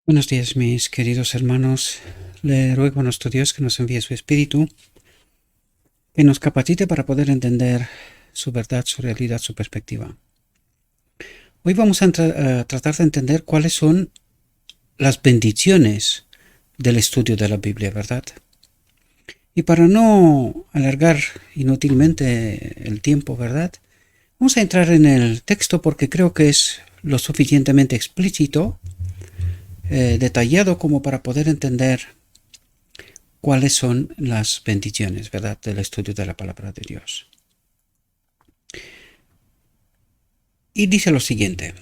Buenos días, mis queridos hermanos. Le ruego a nuestro Dios que nos envíe su Espíritu, que nos capacite para poder entender su verdad, su realidad, su perspectiva. Hoy vamos a tratar de entender cuáles son las bendiciones del estudio de la Biblia, ¿verdad? Y para no alargar inútilmente el tiempo, ¿verdad? Vamos a entrar en el texto porque creo que es lo suficientemente explícito, detallado como para poder entender cuáles son las bendiciones, ¿verdad?, del estudio de la palabra de Dios. Y dice lo siguiente: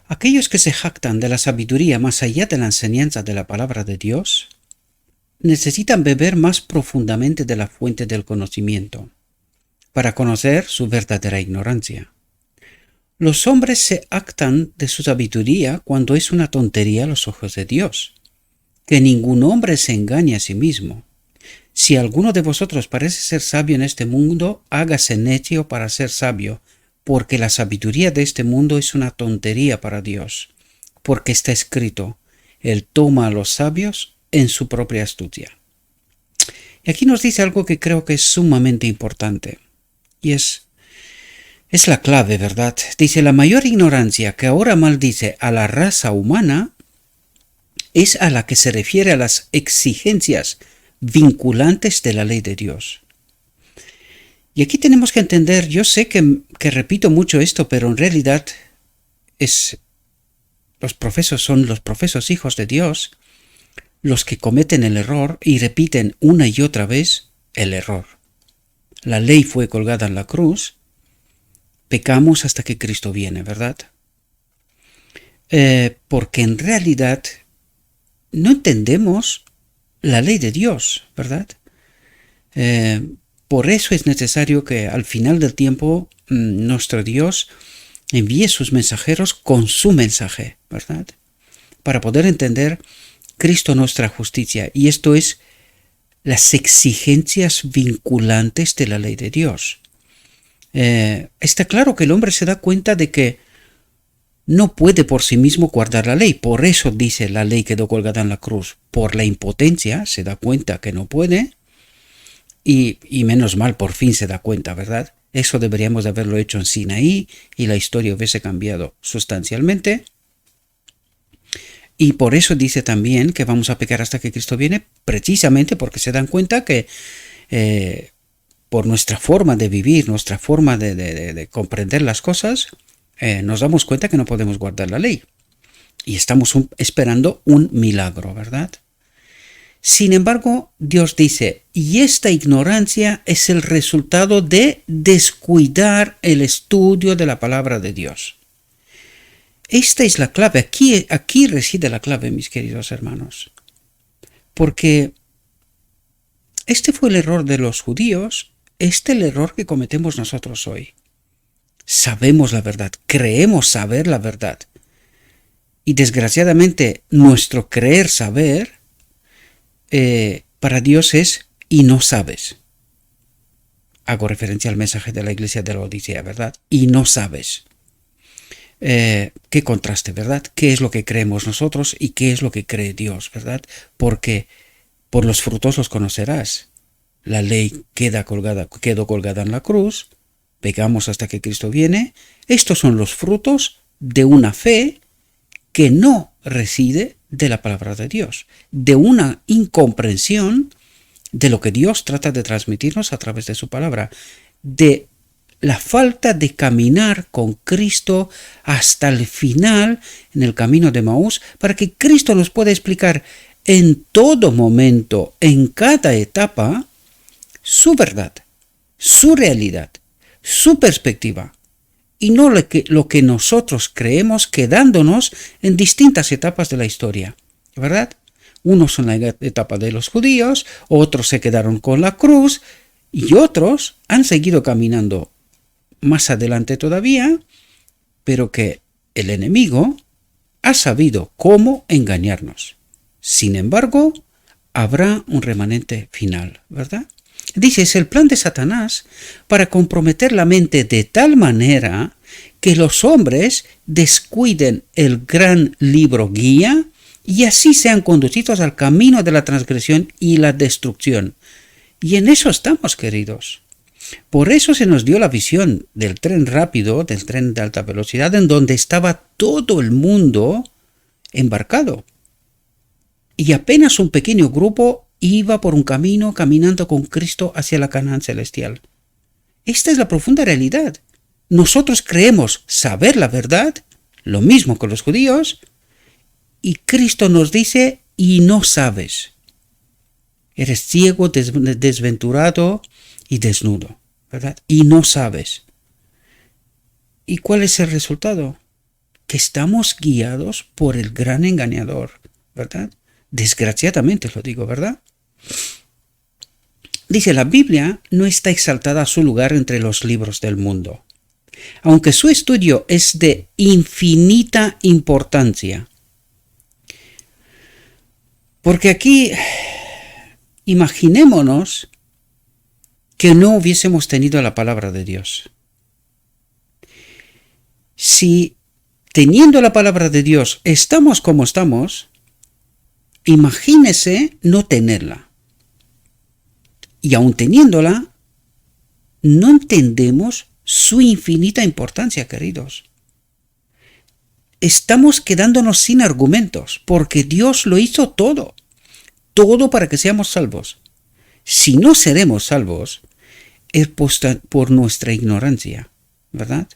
aquellos que se jactan de la sabiduría más allá de la enseñanza de la palabra de Dios, necesitan beber más profundamente de la fuente del conocimiento, para conocer su verdadera ignorancia. Los hombres se jactan de su sabiduría cuando es una tontería a los ojos de Dios. Que ningún hombre se engañe a sí mismo. Si alguno de vosotros parece ser sabio en este mundo, hágase necio para ser sabio, porque la sabiduría de este mundo es una tontería para Dios, porque está escrito: Él toma a los sabios en su propia astucia. Y aquí nos dice algo que creo que es sumamente importante, y es la clave, ¿verdad? Dice: la mayor ignorancia que ahora maldice a la raza humana es a la que se refiere a las exigencias vinculantes de la ley de Dios. Y aquí tenemos que entender, yo sé que repito mucho esto, pero en realidad son los profesos hijos de Dios los que cometen el error y repiten una y otra vez el error. La ley fue colgada en la cruz, pecamos hasta que Cristo viene, ¿verdad? Porque en realidad no entendemos la ley de Dios, ¿verdad? Por eso es necesario que al final del tiempo nuestro Dios envíe sus mensajeros con su mensaje, ¿verdad? Para poder entender Cristo nuestra justicia. Y esto es las exigencias vinculantes de la ley de Dios. Está claro que el hombre se da cuenta de que no puede por sí mismo guardar la ley. Por eso dice: la ley quedó colgada en la cruz. Por la impotencia se da cuenta que no puede. Y menos mal, por fin se da cuenta, ¿verdad? Eso deberíamos de haberlo hecho en Sinaí y la historia hubiese cambiado sustancialmente. Y por eso dice también que vamos a pecar hasta que Cristo viene, precisamente porque se dan cuenta que por nuestra forma de vivir, nuestra forma de comprender las cosas, nos damos cuenta que no podemos guardar la ley. Y estamos esperando un milagro, ¿verdad? Sin embargo, Dios dice: y esta ignorancia es el resultado de descuidar el estudio de la palabra de Dios. Esta es la clave, aquí reside la clave, mis queridos hermanos. Porque este fue el error de los judíos, este es el error que cometemos nosotros hoy. Sabemos la verdad, creemos saber la verdad. Y desgraciadamente nuestro creer saber para Dios es: y no sabes. Hago referencia al mensaje de la iglesia de la Odisea, ¿verdad? Y no sabes. Qué contraste, ¿verdad? ¿Qué es lo que creemos nosotros y qué es lo que cree Dios, ¿verdad? Porque por los frutos los conocerás. La ley quedó colgada en la cruz, pecamos hasta que Cristo viene. Estos son los frutos de una fe que no reside de la palabra de Dios, de una incomprensión de lo que Dios trata de transmitirnos a través de su palabra, de la falta de caminar con Cristo hasta el final en el camino de Maús, para que Cristo nos pueda explicar en todo momento, en cada etapa, su verdad, su realidad, su perspectiva, y no lo que nosotros creemos, quedándonos en distintas etapas de la historia, ¿verdad? Unos en la etapa de los judíos, otros se quedaron con la cruz, y otros han seguido caminando más adelante todavía, pero que el enemigo ha sabido cómo engañarnos. Sin embargo, habrá un remanente final, ¿verdad? Dice: es el plan de Satanás para comprometer la mente de tal manera que los hombres descuiden el gran libro guía y así sean conducidos al camino de la transgresión y la destrucción. Y en eso estamos, queridos. Por eso se nos dio la visión del tren rápido, del tren de alta velocidad, en donde estaba todo el mundo embarcado. Y apenas un pequeño grupo iba por un camino caminando con Cristo hacia la Canaán celestial. Esta es la profunda realidad. Nosotros creemos saber la verdad, lo mismo que los judíos, y Cristo nos dice, y no sabes. Eres ciego, desventurado y desnudo, ¿verdad? Y no sabes. ¿Y cuál es el resultado? Que estamos guiados por el gran engañador, ¿verdad? Desgraciadamente lo digo, ¿verdad? Dice, la Biblia no está exaltada a su lugar entre los libros del mundo. Aunque su estudio es de infinita importancia. Porque aquí, imaginémonos que no hubiésemos tenido la palabra de Dios. Si teniendo la palabra de Dios estamos como estamos, imagínese no tenerla. Y aun teniéndola, no entendemos su infinita importancia, queridos. Estamos quedándonos sin argumentos, porque Dios lo hizo todo para que seamos salvos. Si no seremos salvos, es por nuestra ignorancia, ¿verdad?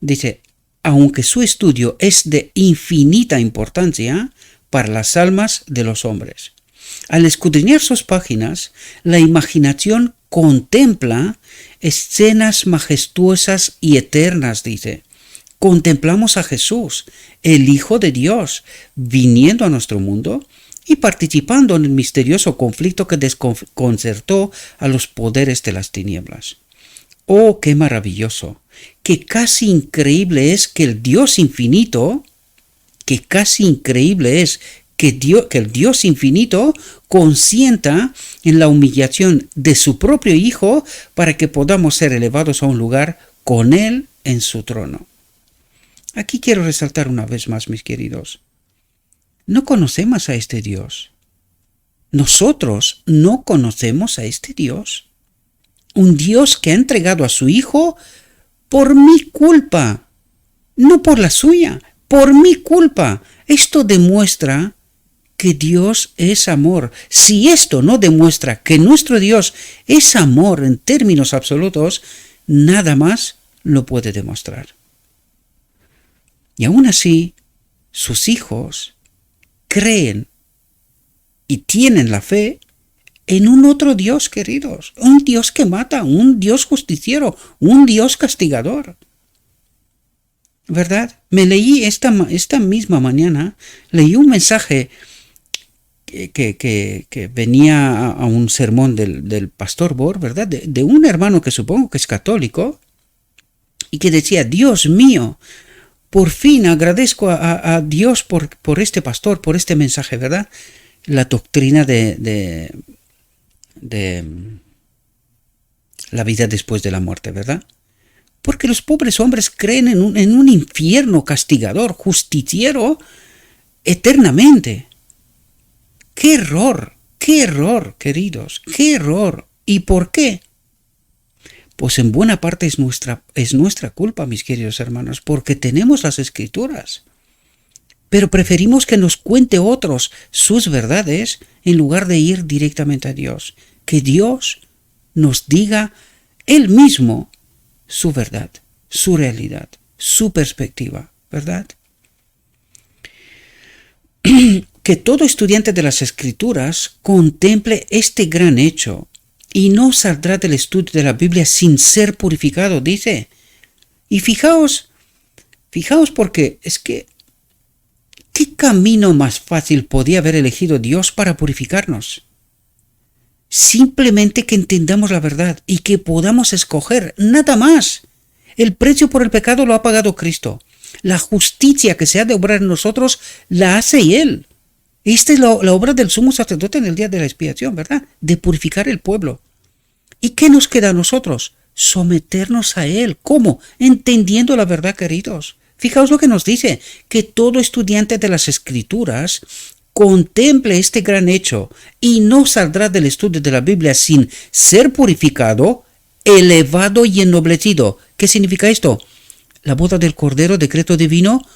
Dice, aunque su estudio es de infinita importancia para las almas de los hombres. Al escudriñar sus páginas, la imaginación contempla escenas majestuosas y eternas, dice. Contemplamos a Jesús, el Hijo de Dios, viniendo a nuestro mundo y participando en el misterioso conflicto que desconcertó a los poderes de las tinieblas. ¡Oh, qué maravilloso! ¡Qué casi increíble es que el Dios infinito, que el Dios infinito consienta en la humillación de su propio Hijo para que podamos ser elevados a un lugar con Él en su trono! Aquí quiero resaltar una vez más, mis queridos. No conocemos a este Dios. Nosotros no conocemos a este Dios. Un Dios que ha entregado a su Hijo por mi culpa, no por la suya, por mi culpa. Esto demuestra que Dios es amor. Si esto no demuestra que nuestro Dios es amor en términos absolutos, nada más lo puede demostrar. Y aún así, sus hijos creen y tienen la fe en un otro Dios, queridos, un Dios que mata, un Dios justiciero, un Dios castigador. ¿Verdad? Me leí esta misma mañana, leí un mensaje que venía a un sermón del pastor Bor, ¿verdad? De un hermano que supongo que es católico, y que decía, Dios mío, por fin agradezco a Dios por este pastor, por este mensaje, ¿verdad? La doctrina de la vida después de la muerte, ¿verdad? Porque los pobres hombres creen en un infierno castigador, justiciero, eternamente. ¡Qué error! ¡Qué error, queridos! ¡Qué error! ¿Y por qué? Pues en buena parte es nuestra culpa, mis queridos hermanos, porque tenemos las Escrituras. Pero preferimos que nos cuente otros sus verdades en lugar de ir directamente a Dios. Que Dios nos diga Él mismo su verdad, su realidad, su perspectiva, ¿verdad? Que todo estudiante de las Escrituras contemple este gran hecho y no saldrá del estudio de la Biblia sin ser purificado, dice. Y fijaos porque es que ¿qué camino más fácil podía haber elegido Dios para purificarnos? Simplemente que entendamos la verdad y que podamos escoger, nada más. El precio por el pecado lo ha pagado Cristo. La justicia que se ha de obrar en nosotros la hace Él. Esta es la obra del sumo sacerdote en el día de la expiación, ¿verdad? De purificar el pueblo. ¿Y qué nos queda a nosotros? someternos a Él. ¿Cómo? Entendiendo la verdad, queridos. Fijaos lo que nos dice, que todo estudiante de las Escrituras contemple este gran hecho y no saldrá del estudio de la Biblia sin ser purificado, elevado y ennoblecido. ¿Qué significa esto? La boda del Cordero, decreto divino,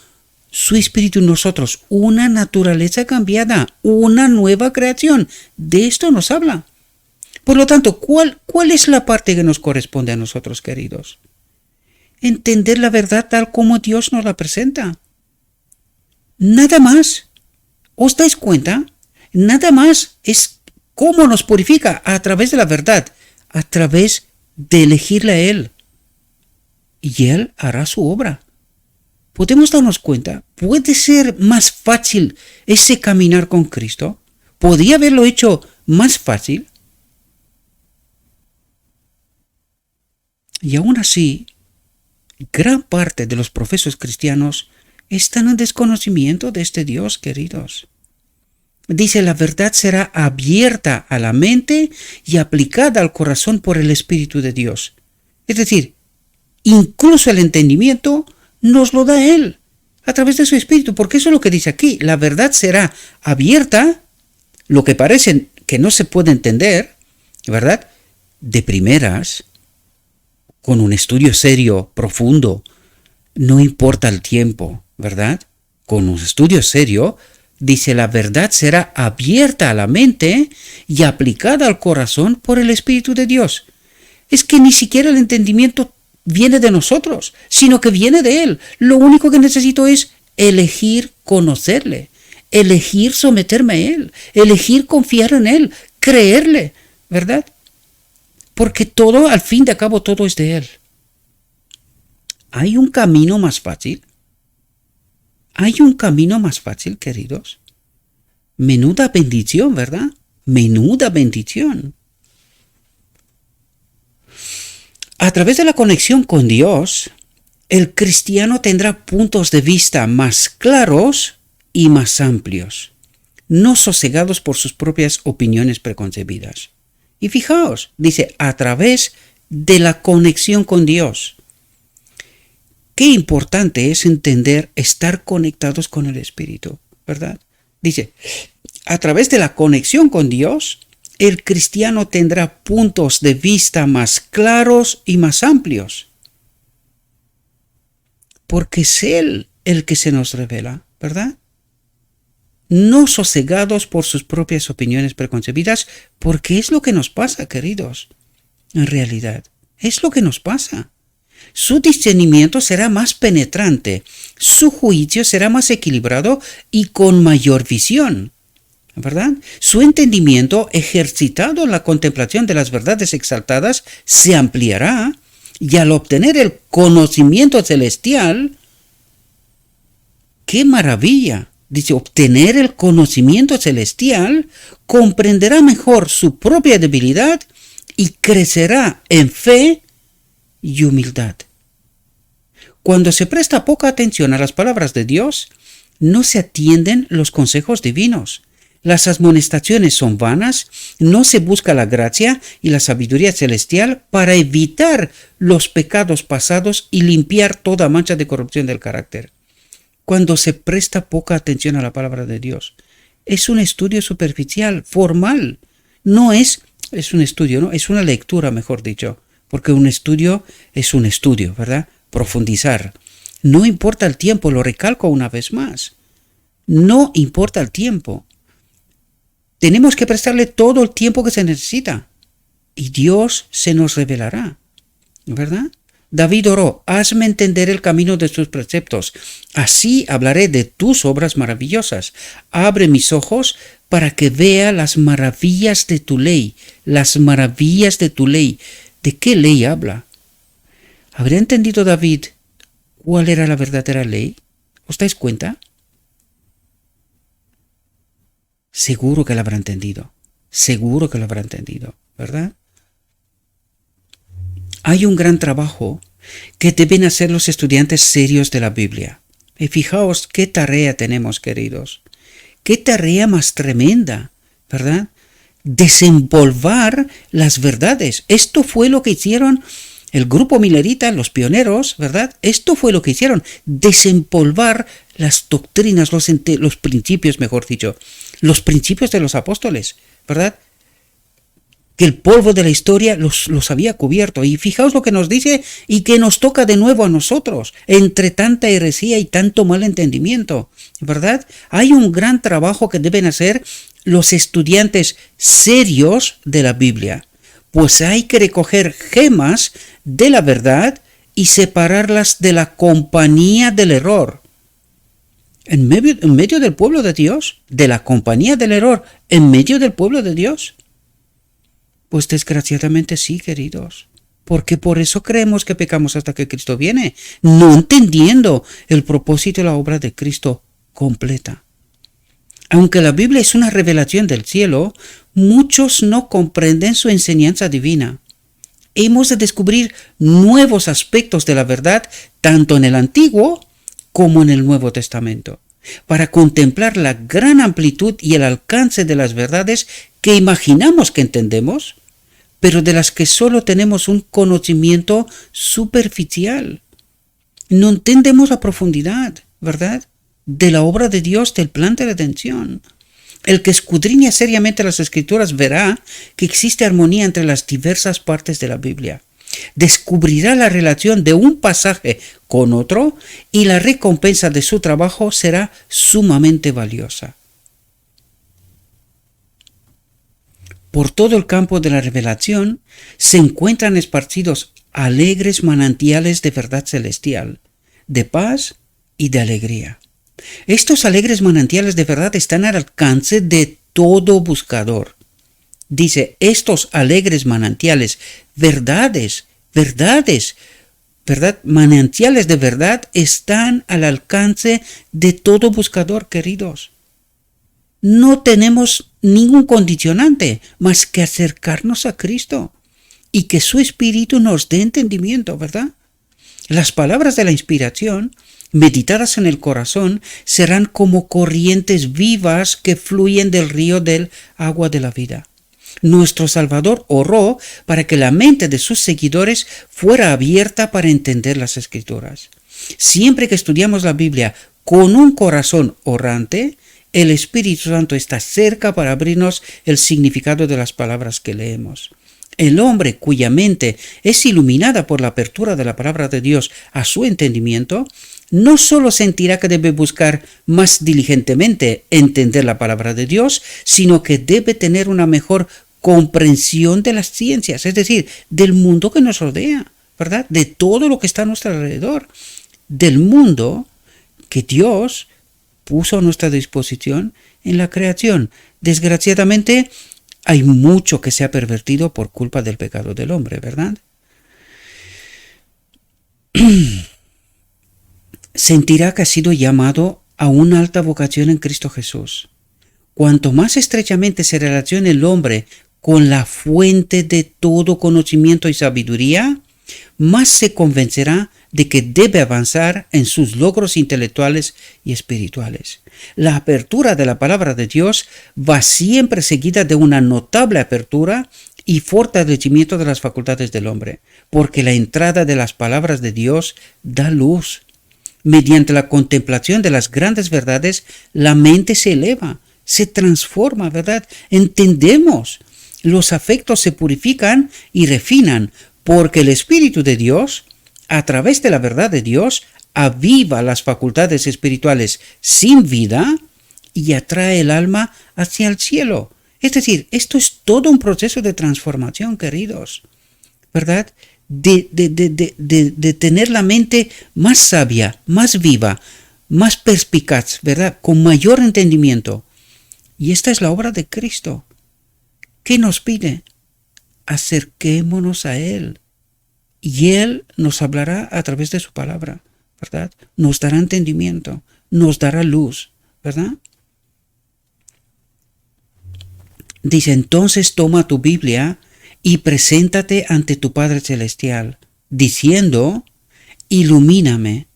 su espíritu en nosotros, una naturaleza cambiada, una nueva creación. De esto nos habla. Por lo tanto, ¿cuál es la parte que nos corresponde a nosotros, queridos? Entender la verdad tal como Dios nos la presenta. Nada más. ¿Os dais cuenta? Nada más es cómo nos purifica a través de la verdad, a través de elegirle a Él. Y Él hará su obra. ¿Podemos darnos cuenta? ¿Puede ser más fácil ese caminar con Cristo? ¿Podría haberlo hecho más fácil? Y aún así, gran parte de los profesos cristianos están en desconocimiento de este Dios, queridos. Dice, la verdad será abierta a la mente y aplicada al corazón por el Espíritu de Dios. Es decir, incluso el entendimiento nos lo da Él a través de su Espíritu, porque eso es lo que dice aquí. La verdad será abierta, lo que parece que no se puede entender, ¿verdad? De primeras, con un estudio serio, profundo, no importa el tiempo, ¿verdad? Con un estudio serio, dice, la verdad será abierta a la mente y aplicada al corazón por el Espíritu de Dios. Es que ni siquiera el entendimiento viene de nosotros, sino que viene de Él. Lo único que necesito es elegir conocerle, elegir someterme a Él, elegir confiar en Él, creerle, ¿verdad? Porque todo, al fin de cabo, todo es de Él. ¿Hay un camino más fácil? ¿Hay un camino más fácil, queridos? Menuda bendición, ¿verdad? Menuda bendición. A través de la conexión con Dios, el cristiano tendrá puntos de vista más claros y más amplios, no sosegados por sus propias opiniones preconcebidas. Y fijaos, dice, a través de la conexión con Dios. Qué importante es entender estar conectados con el Espíritu, ¿verdad? Dice, a través de la conexión con Dios, el cristiano tendrá puntos de vista más claros y más amplios. Porque es Él el que se nos revela, ¿verdad? No sosegados por sus propias opiniones preconcebidas, porque es lo que nos pasa, queridos. En realidad, es lo que nos pasa. Su discernimiento será más penetrante, su juicio será más equilibrado y con mayor visión, ¿verdad? Su entendimiento, ejercitado en la contemplación de las verdades exaltadas, se ampliará y al obtener el conocimiento celestial, ¡qué maravilla! Dice, obtener el conocimiento celestial, comprenderá mejor su propia debilidad y crecerá en fe y humildad. Cuando se presta poca atención a las palabras de Dios, no se atienden los consejos divinos. Las amonestaciones son vanas, no se busca la gracia y la sabiduría celestial para evitar los pecados pasados y limpiar toda mancha de corrupción del carácter. Cuando se presta poca atención a la palabra de Dios, es un estudio superficial, formal. No es un estudio, ¿no? Es una lectura, mejor dicho, porque un estudio es un estudio, ¿verdad? Profundizar. No importa el tiempo, lo recalco una vez más. No importa el tiempo. Tenemos que prestarle todo el tiempo que se necesita y Dios se nos revelará, ¿verdad? David oró, hazme entender el camino de tus preceptos, así hablaré de tus obras maravillosas. Abre mis ojos para que vea las maravillas de tu ley, las maravillas de tu ley. ¿De qué ley habla? ¿Habría entendido David cuál era la verdadera ley? ¿Os dais cuenta? Seguro que lo habrá entendido, ¿verdad? Hay un gran trabajo que deben hacer los estudiantes serios de la Biblia. Y fijaos qué tarea tenemos, queridos. Qué tarea más tremenda, ¿verdad? Desempolvar las verdades. Esto fue lo que hicieron El grupo milerita, los pioneros, ¿verdad? Esto fue lo que hicieron, desempolvar las doctrinas, los principios, mejor dicho, los principios de los apóstoles, ¿verdad? Que el polvo de la historia los había cubierto. Y fijaos lo que nos dice y que nos toca de nuevo a nosotros, entre tanta heresía y tanto mal entendimiento, ¿verdad? Hay un gran trabajo que deben hacer los estudiantes serios de la Biblia, pues hay que recoger gemas de la verdad y separarlas de la compañía del error. En medio del pueblo de Dios, de la compañía del error, en medio del pueblo de Dios. Pues desgraciadamente sí, queridos, porque por eso creemos que pecamos hasta que Cristo viene, no entendiendo el propósito y la obra de Cristo completa. Aunque la Biblia es una revelación del cielo, muchos no comprenden su enseñanza divina. Hemos de descubrir nuevos aspectos de la verdad, tanto en el Antiguo como en el Nuevo Testamento, para contemplar la gran amplitud y el alcance de las verdades que imaginamos que entendemos, pero de las que solo tenemos un conocimiento superficial. No entendemos la profundidad, ¿verdad?, de la obra de Dios, del plan de redención. El que escudriña seriamente las Escrituras verá que existe armonía entre las diversas partes de la Biblia. Descubrirá la relación de un pasaje con otro y la recompensa de su trabajo será sumamente valiosa. Por todo el campo de la revelación se encuentran esparcidos alegres manantiales de verdad celestial, de paz y de alegría. Estos alegres manantiales de verdad están al alcance de todo buscador. Dice, estos alegres manantiales, verdad, manantiales de verdad están al alcance de todo buscador, queridos. No tenemos ningún condicionante más que acercarnos a Cristo y que su Espíritu nos dé entendimiento, ¿verdad? Las palabras de la inspiración, meditadas en el corazón, serán como corrientes vivas que fluyen del río del agua de la vida. Nuestro Salvador oró para que la mente de sus seguidores fuera abierta para entender las Escrituras. Siempre que estudiamos la Biblia con un corazón orante, el Espíritu Santo está cerca para abrirnos el significado de las palabras que leemos. El hombre cuya mente es iluminada por la apertura de la palabra de Dios a su entendimiento, no solo sentirá que debe buscar más diligentemente entender la palabra de Dios, sino que debe tener una mejor comprensión de las ciencias, es decir, del mundo que nos rodea, ¿verdad? De todo lo que está a nuestro alrededor, del mundo que Dios puso a nuestra disposición en la creación. Desgraciadamente, hay mucho que se ha pervertido por culpa del pecado del hombre, ¿verdad? Sentirá que ha sido llamado a una alta vocación en Cristo Jesús. Cuanto más estrechamente se relacione el hombre con la fuente de todo conocimiento y sabiduría, más se convencerá de que debe avanzar en sus logros intelectuales y espirituales. La apertura de la palabra de Dios va siempre seguida de una notable apertura y fortalecimiento de las facultades del hombre, porque la entrada de las palabras de Dios da luz. Mediante la contemplación de las grandes verdades, la mente se eleva, se transforma, ¿verdad? Entendemos. Los afectos se purifican y refinan, porque el Espíritu de Dios, a través de la verdad de Dios, aviva las facultades espirituales sin vida y atrae el alma hacia el cielo. Es decir, esto es todo un proceso de transformación, queridos, ¿verdad? De tener la mente más sabia, más viva, más perspicaz, ¿verdad? Con mayor entendimiento. Y esta es la obra de Cristo. ¿Qué nos pide? Acerquémonos a Él. Y Él nos hablará a través de su palabra, ¿verdad? Nos dará entendimiento, nos dará luz, ¿verdad? Dice, entonces toma tu Biblia y preséntate ante tu Padre Celestial, diciendo, ilumíname,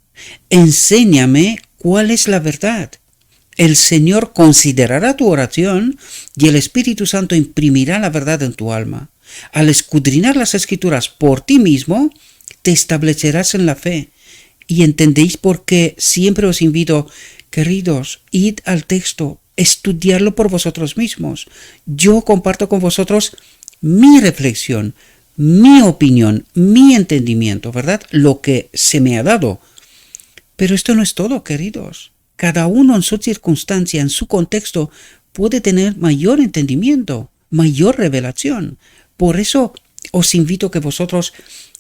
enséñame cuál es la verdad. El Señor considerará tu oración y el Espíritu Santo imprimirá la verdad en tu alma. Al escudriñar las Escrituras por ti mismo, te establecerás en la fe. Y entendéis por qué siempre os invito, queridos, id al texto, estudiarlo por vosotros mismos. Yo comparto con vosotros mi reflexión, mi opinión, mi entendimiento, ¿verdad? Lo que se me ha dado. Pero esto no es todo, queridos. Cada uno en su circunstancia, en su contexto, puede tener mayor entendimiento, mayor revelación. Por eso os invito a que vosotros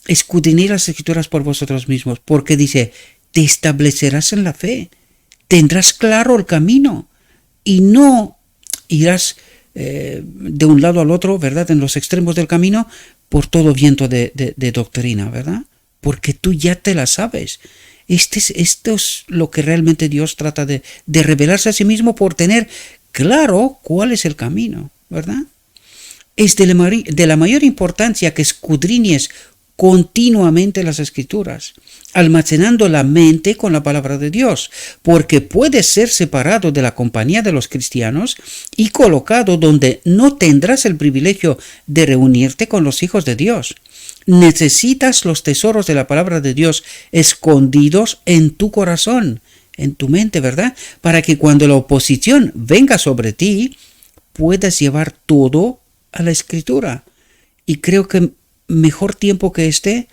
escudriñéis las Escrituras por vosotros mismos, porque dice, te establecerás en la fe, tendrás claro el camino y no irás de un lado al otro, ¿verdad? En los extremos del camino, por todo viento de doctrina, ¿verdad? Porque tú ya te la sabes. Esto es lo que realmente Dios trata de revelarse a sí mismo por tener claro cuál es el camino, ¿verdad? Es de la mayor importancia que escudriñes continuamente las Escrituras, almacenando la mente con la palabra de Dios, porque puedes ser separado de la compañía de los cristianos y colocado donde no tendrás el privilegio de reunirte con los hijos de Dios. Necesitas los tesoros de la palabra de Dios escondidos en tu corazón, en tu mente, ¿verdad? Para que cuando la oposición venga sobre ti, puedas llevar todo a la Escritura. Y creo que mejor tiempo que este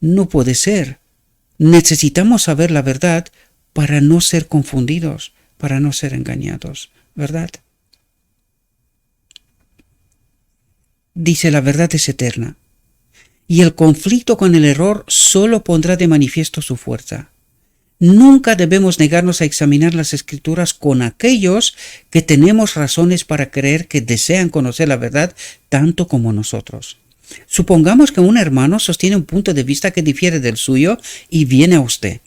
no puede ser. Necesitamos saber la verdad para no ser confundidos, para no ser engañados, ¿verdad? Dice, la verdad es eterna, y el conflicto con el error solo pondrá de manifiesto su fuerza. Nunca debemos negarnos a examinar las Escrituras con aquellos que tenemos razones para creer que desean conocer la verdad tanto como nosotros. Supongamos que un hermano sostiene un punto de vista que difiere del suyo y viene a usted,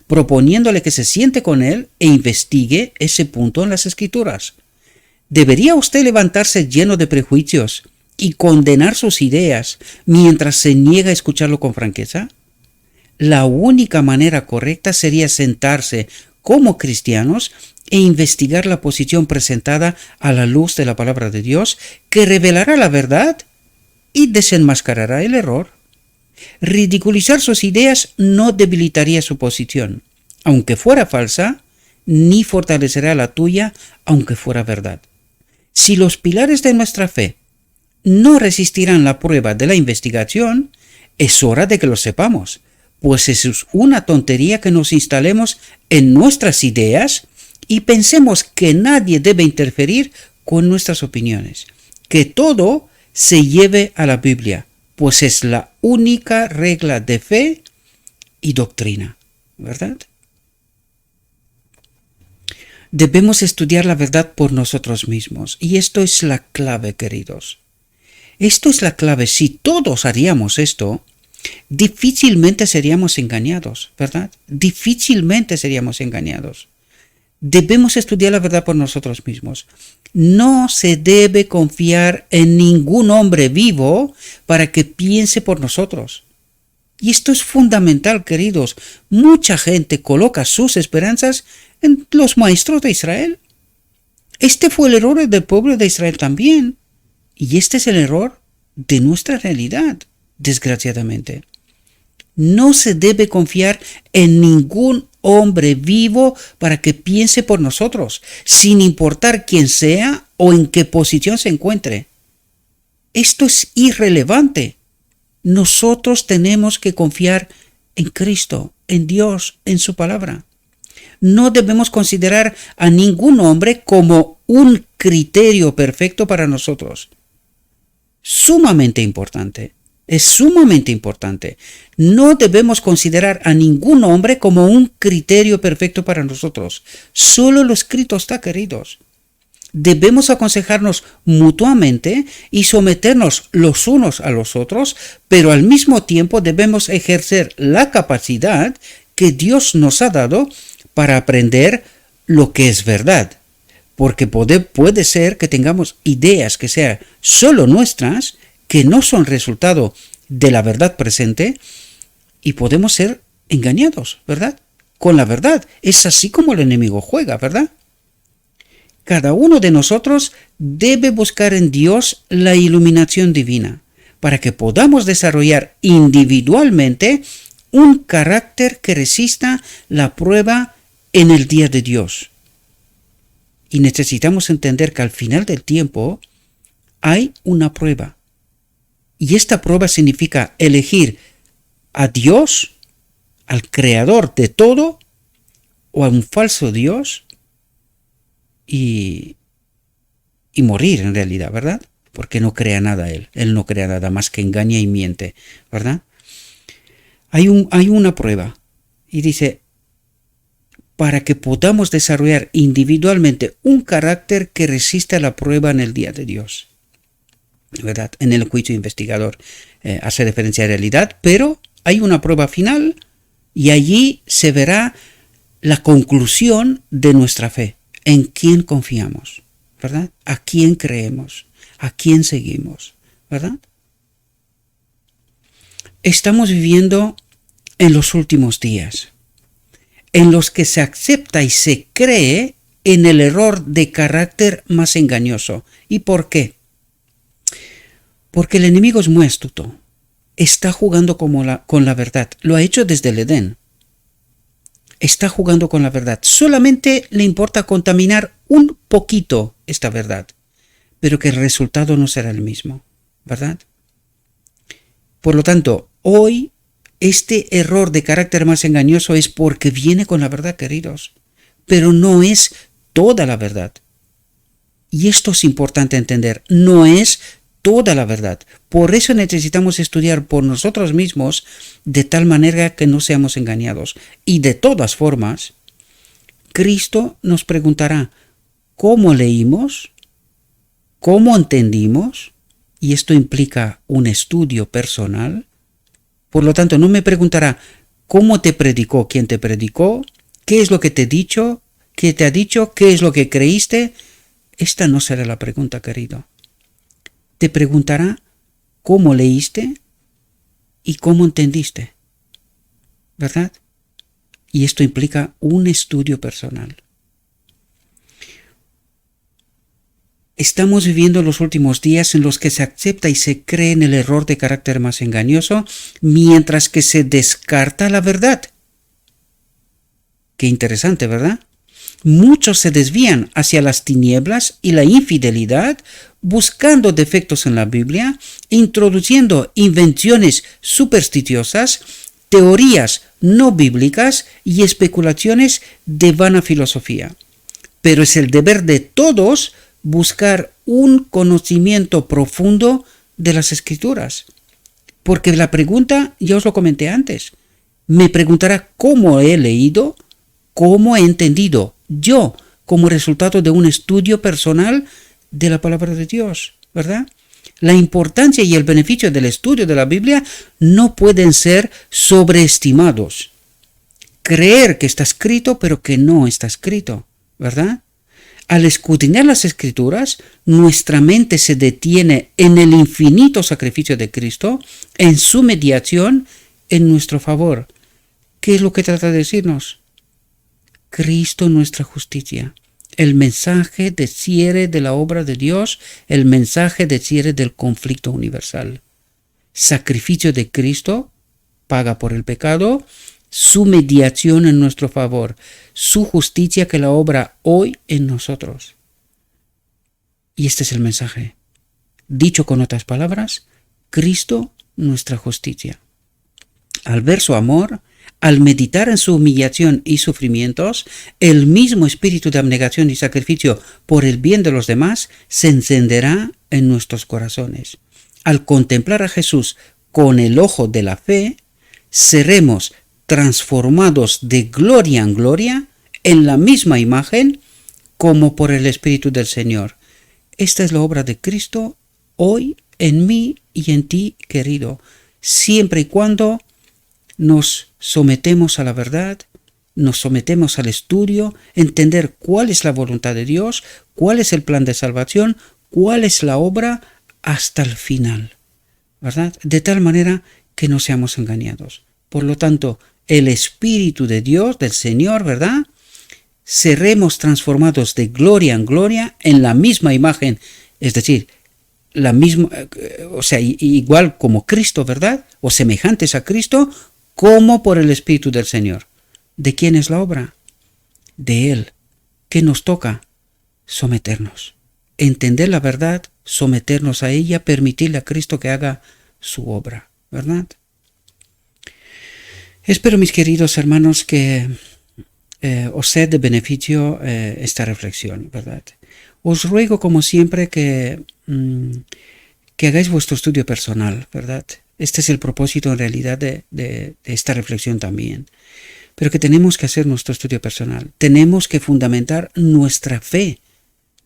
proponiéndole que se siente con él e investigue ese punto en las Escrituras. ¿Debería usted levantarse lleno de prejuicios y condenar sus ideas mientras se niega a escucharlo con franqueza? La única manera correcta sería sentarse como cristianos e investigar la posición presentada a la luz de la palabra de Dios, que revelará la verdad y desenmascarará el error. Ridiculizar sus ideas no debilitaría su posición, aunque fuera falsa, ni fortalecerá la tuya, aunque fuera verdad. Si los pilares de nuestra fe no resistirán la prueba de la investigación, es hora de que lo sepamos, pues es una tontería que nos instalemos en nuestras ideas y pensemos que nadie debe interferir con nuestras opiniones, que todo se lleve a la Biblia, pues es la única regla de fe y doctrina, ¿verdad? Debemos estudiar la verdad por nosotros mismos, y esto es la clave, queridos. Esto es la clave. Si todos haríamos esto, difícilmente seríamos engañados, ¿verdad? Difícilmente seríamos engañados. Debemos estudiar la verdad por nosotros mismos. No se debe confiar en ningún hombre vivo para que piense por nosotros. Y esto es fundamental, queridos. Mucha gente coloca sus esperanzas en los maestros de Israel. Este fue el error del pueblo de Israel también. Y este es el error de nuestra realidad, desgraciadamente. No se debe confiar en ningún hombre vivo para que piense por nosotros, sin importar quién sea o en qué posición se encuentre. Esto es irrelevante. Nosotros tenemos que confiar en Cristo, en Dios, en su palabra. No debemos considerar a ningún hombre como un criterio perfecto para nosotros. Sumamente importante. Es sumamente importante. No debemos considerar a ningún hombre como un criterio perfecto para nosotros. Solo lo escrito está, queridos. Debemos aconsejarnos mutuamente y someternos los unos a los otros, pero al mismo tiempo debemos ejercer la capacidad que Dios nos ha dado para aprender lo que es verdad. Porque puede ser que tengamos ideas que sean solo nuestras, que no son resultado de la verdad presente, y podemos ser engañados, ¿verdad? Con la verdad. Es así como el enemigo juega, ¿verdad? Cada uno de nosotros debe buscar en Dios la iluminación divina, para que podamos desarrollar individualmente un carácter que resista la prueba en el día de Dios. Y necesitamos entender que al final del tiempo hay una prueba. Y esta prueba significa elegir a Dios, al creador de todo, o a un falso Dios, y morir en realidad, ¿verdad? Porque no crea nada Él. Él no crea nada más que engaña y miente, ¿verdad? Hay una prueba. Y dice, para que podamos desarrollar individualmente un carácter que resista la prueba en el día de Dios, ¿verdad? En el juicio investigador hace referencia a realidad, pero hay una prueba final y allí se verá la conclusión de nuestra fe. ¿En quién confiamos? ¿Verdad? ¿A quién creemos? ¿A quién seguimos? ¿Verdad? Estamos viviendo en los últimos días, en los que se acepta y se cree en el error de carácter más engañoso. ¿Y por qué? Porque el enemigo es muy astuto. Está jugando con la verdad. Lo ha hecho desde el Edén. Está jugando con la verdad. Solamente le importa contaminar un poquito esta verdad, pero que el resultado no será el mismo, ¿verdad? Por lo tanto, hoy este error de carácter más engañoso es porque viene con la verdad, queridos, pero no es toda la verdad. Y esto es importante entender, no es toda la verdad. Por eso necesitamos estudiar por nosotros mismos de tal manera que no seamos engañados. Y de todas formas, Cristo nos preguntará cómo leímos, cómo entendimos, y esto implica un estudio personal. Por lo tanto, no me preguntará cómo te predicó, quién te predicó, qué es lo que te ha dicho, qué es lo que creíste. Esta no será la pregunta, querido. Te preguntará cómo leíste y cómo entendiste, ¿verdad? Y esto implica un estudio personal. Estamos viviendo los últimos días en los que se acepta y se cree en el error de carácter más engañoso, mientras que se descarta la verdad. Qué interesante, ¿verdad? Muchos se desvían hacia las tinieblas y la infidelidad, buscando defectos en la Biblia, introduciendo invenciones supersticiosas, teorías no bíblicas y especulaciones de vana filosofía. Pero es el deber de todos buscar un conocimiento profundo de las Escrituras. Porque la pregunta, ya os lo comenté antes, me preguntará cómo he leído, cómo he entendido yo como resultado de un estudio personal de la palabra de Dios, ¿verdad? La importancia y el beneficio del estudio de la Biblia no pueden ser sobreestimados. Creer que está escrito, pero que no está escrito, ¿verdad? Al escudriñar las Escrituras, nuestra mente se detiene en el infinito sacrificio de Cristo, en su mediación en nuestro favor. ¿Qué es lo que trata de decirnos? Cristo nuestra justicia. El mensaje de cierre de la obra de Dios, el mensaje de cierre del conflicto universal. Sacrificio de Cristo, paga por el pecado, su mediación en nuestro favor, su justicia que la obra hoy en nosotros. Y este es el mensaje. Dicho con otras palabras, Cristo nuestra justicia. Al ver su amor, al meditar en su humillación y sufrimientos, el mismo espíritu de abnegación y sacrificio por el bien de los demás se encenderá en nuestros corazones. Al contemplar a Jesús con el ojo de la fe, seremos transformados de gloria en gloria en la misma imagen como por el Espíritu del Señor. Esta es la obra de Cristo hoy en mí y en ti, querido, siempre y cuando nos sometemos a la verdad, nos sometemos al estudio, entender cuál es la voluntad de Dios, cuál es el plan de salvación, cuál es la obra hasta el final, ¿verdad? De tal manera que no seamos engañados. Por lo tanto, el Espíritu de Dios, del Señor, ¿verdad? Seremos transformados de gloria en gloria en la misma imagen, es decir, la misma, o sea, igual como Cristo, ¿verdad? O semejantes a Cristo, como por el Espíritu del Señor. ¿De quién es la obra? De Él. ¿Qué nos toca? Someternos. Entender la verdad, someternos a ella, permitirle a Cristo que haga su obra, ¿verdad? Espero, mis queridos hermanos, que os sea de beneficio esta reflexión, ¿verdad? Os ruego, como siempre, que hagáis vuestro estudio personal, ¿verdad? Este es el propósito, en realidad, de esta reflexión también. Pero que tenemos que hacer nuestro estudio personal. Tenemos que fundamentar nuestra fe.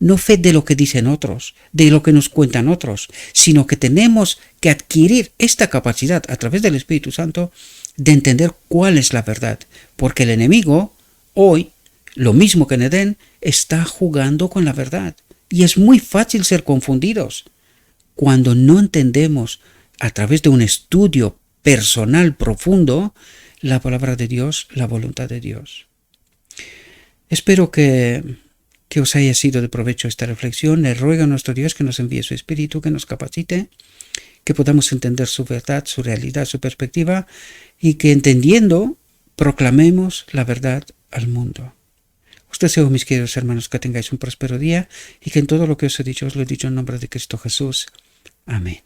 No fe de lo que dicen otros, de lo que nos cuentan otros, sino que tenemos que adquirir esta capacidad a través del Espíritu Santo de entender cuál es la verdad. Porque el enemigo, hoy, lo mismo que en Edén, está jugando con la verdad. Y es muy fácil ser confundidos cuando no entendemos a través de un estudio personal profundo la palabra de Dios, la voluntad de Dios. Espero que os haya sido de provecho esta reflexión. Le ruego a nuestro Dios que nos envíe su Espíritu, que nos capacite, que podamos entender su verdad, su realidad, su perspectiva, y que entendiendo proclamemos la verdad al mundo. Os deseo, mis queridos hermanos, que tengáis un próspero día y que en todo lo que os he dicho os lo he dicho en nombre de Cristo Jesús. Amén.